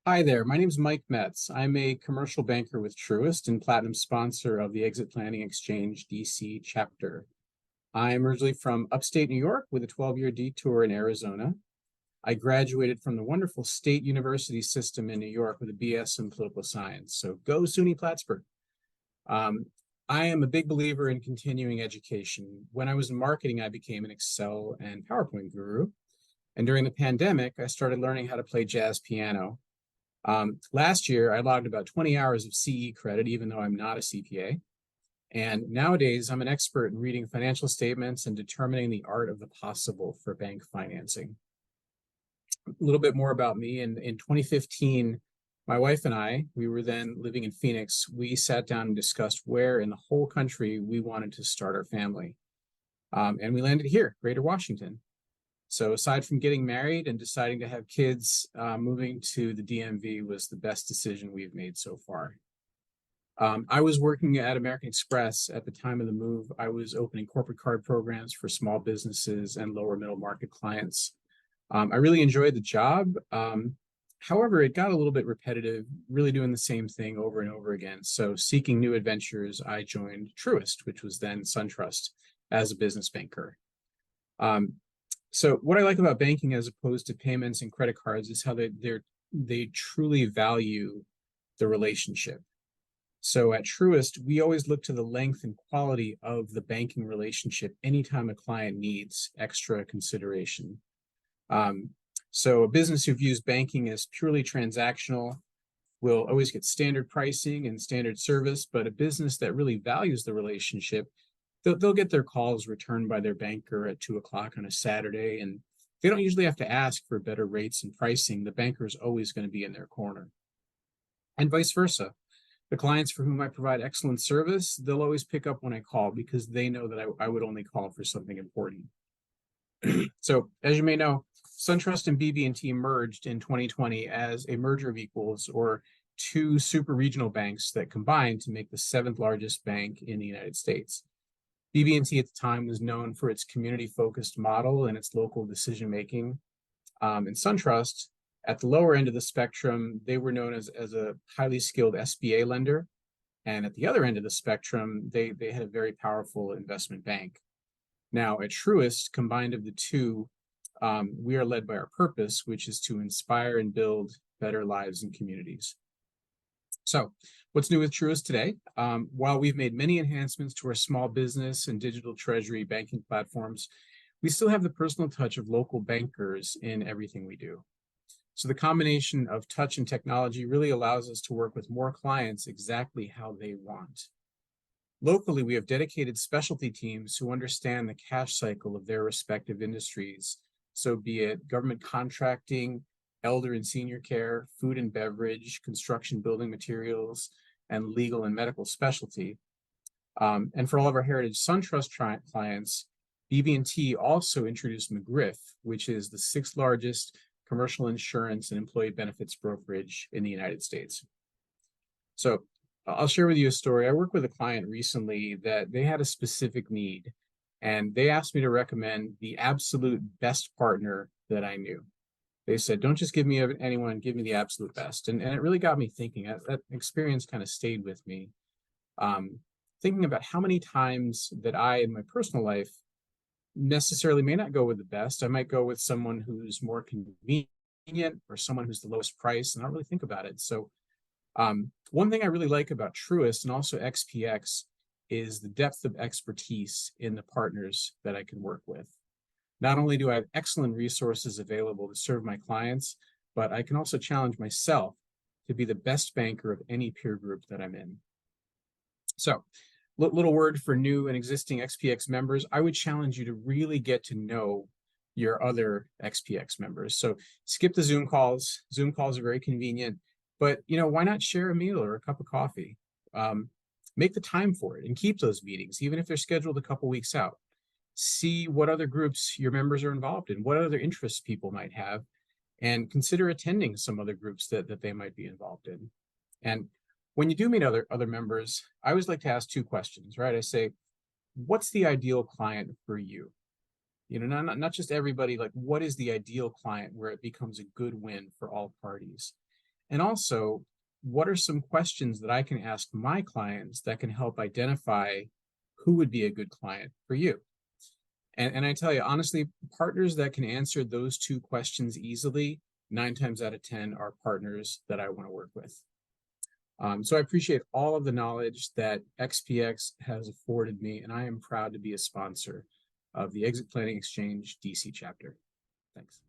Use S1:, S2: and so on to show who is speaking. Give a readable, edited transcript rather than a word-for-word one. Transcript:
S1: Hi there, my name is Mike Metz. I'm a commercial banker with Truist and platinum sponsor of the Exit Planning Exchange DC chapter. I'm originally from upstate New York with a 12-year detour in Arizona. I graduated from the wonderful state university system in New York with a BS in political science. So go SUNY Plattsburgh. Um, I am a big believer in continuing education. When I was in marketing, I became an Excel and PowerPoint guru. And during the pandemic, I started learning how to play jazz piano. Last year, I logged about 20 hours of CE credit, even though I'm not a CPA. And nowadays, I'm an expert in reading financial statements and determining the art of the possible for bank financing. A little bit more about me. In 2015, my wife and I, we were then living in Phoenix. We sat down and discussed where in the whole country we wanted to start our family. And we landed here, Greater Washington. So aside from getting married and deciding to have kids, moving to the DMV was the best decision we've made so far. I was working at American Express at the time of the move. I was opening corporate card programs for small businesses and lower middle market clients. I really enjoyed the job. However, it got a little bit repetitive, really doing the same thing over and over again. So seeking new adventures, I joined Truist, which was then SunTrust, as a business banker. So what I like about banking as opposed to payments and credit cards is how they truly value the relationship. So at Truist, we always look to the length and quality of the banking relationship anytime a client needs extra consideration. So a business who views banking as purely transactional will always get standard pricing and standard service, but a business that really values the relationship, they'll get their calls returned by their banker at 2 o'clock on a Saturday, and they don't usually have to ask for better rates and pricing. The banker is always going to be in their corner. And vice versa. The clients for whom I provide excellent service, they'll always pick up when I call because they know that I would only call for something important. So as you may know, SunTrust and BB&T merged in 2020 as a merger of equals, or two super regional banks that combined to make the seventh largest bank in the United States. BB&T at the time was known for its community-focused model and its local decision-making. And SunTrust, at the lower end of the spectrum, they were known as a highly skilled SBA lender. And at the other end of the spectrum, they had a very powerful investment bank. Now, at Truist, combined of the two, we are led by our purpose, which is to inspire and build better lives and communities. So what's new with Truist today? While we've made many enhancements to our small business and digital treasury banking platforms, we still have the personal touch of local bankers in everything we do. So the combination of touch and technology really allows us to work with more clients exactly how they want. Locally, we have dedicated specialty teams who understand the cash cycle of their respective industries. So be it government contracting, elder and senior care, food and beverage, construction building materials, and legal and medical specialty. And for all of our Heritage SunTrust clients, BB&T also introduced McGriff, which is the sixth largest commercial insurance and employee benefits brokerage in the United States. So I'll share with you a story. I worked with a client recently that they had a specific need, and they asked me to recommend the absolute best partner that I knew. They said, don't just give me anyone, give me the absolute best. And it really got me thinking. That experience kind of stayed with me, thinking about how many times that I, in my personal life, necessarily may not go with the best. I might go with someone who's more convenient or someone who's the lowest price, and I don't really think about it. So one thing I really like about Truist and also XPX is the depth of expertise in the partners that I can work with. Not only do I have excellent resources available to serve my clients, but I can also challenge myself to be the best banker of any peer group that I'm in. So, little word for new and existing XPX members, I would challenge you to really get to know your other XPX members. So skip the Zoom calls. Zoom calls are very convenient, but why not share a meal or a cup of coffee? Make the time for it and keep those meetings, even if they're scheduled a couple weeks out. See what other groups your members are involved in, what other interests people might have, and consider attending some other groups that they might be involved in. And when you do meet other members, I always like to ask two questions, right? I say, what's the ideal client for you? Not just everybody, like what is the ideal client where it becomes a good win for all parties? And also, what are some questions that I can ask my clients that can help identify who would be a good client for you? And I tell you, honestly, partners that can answer those two questions easily, 9 times out of 10 are partners that I want to work with. So I appreciate all of the knowledge that XPX has afforded me, and I am proud to be a sponsor of the Exit Planning Exchange DC chapter. Thanks.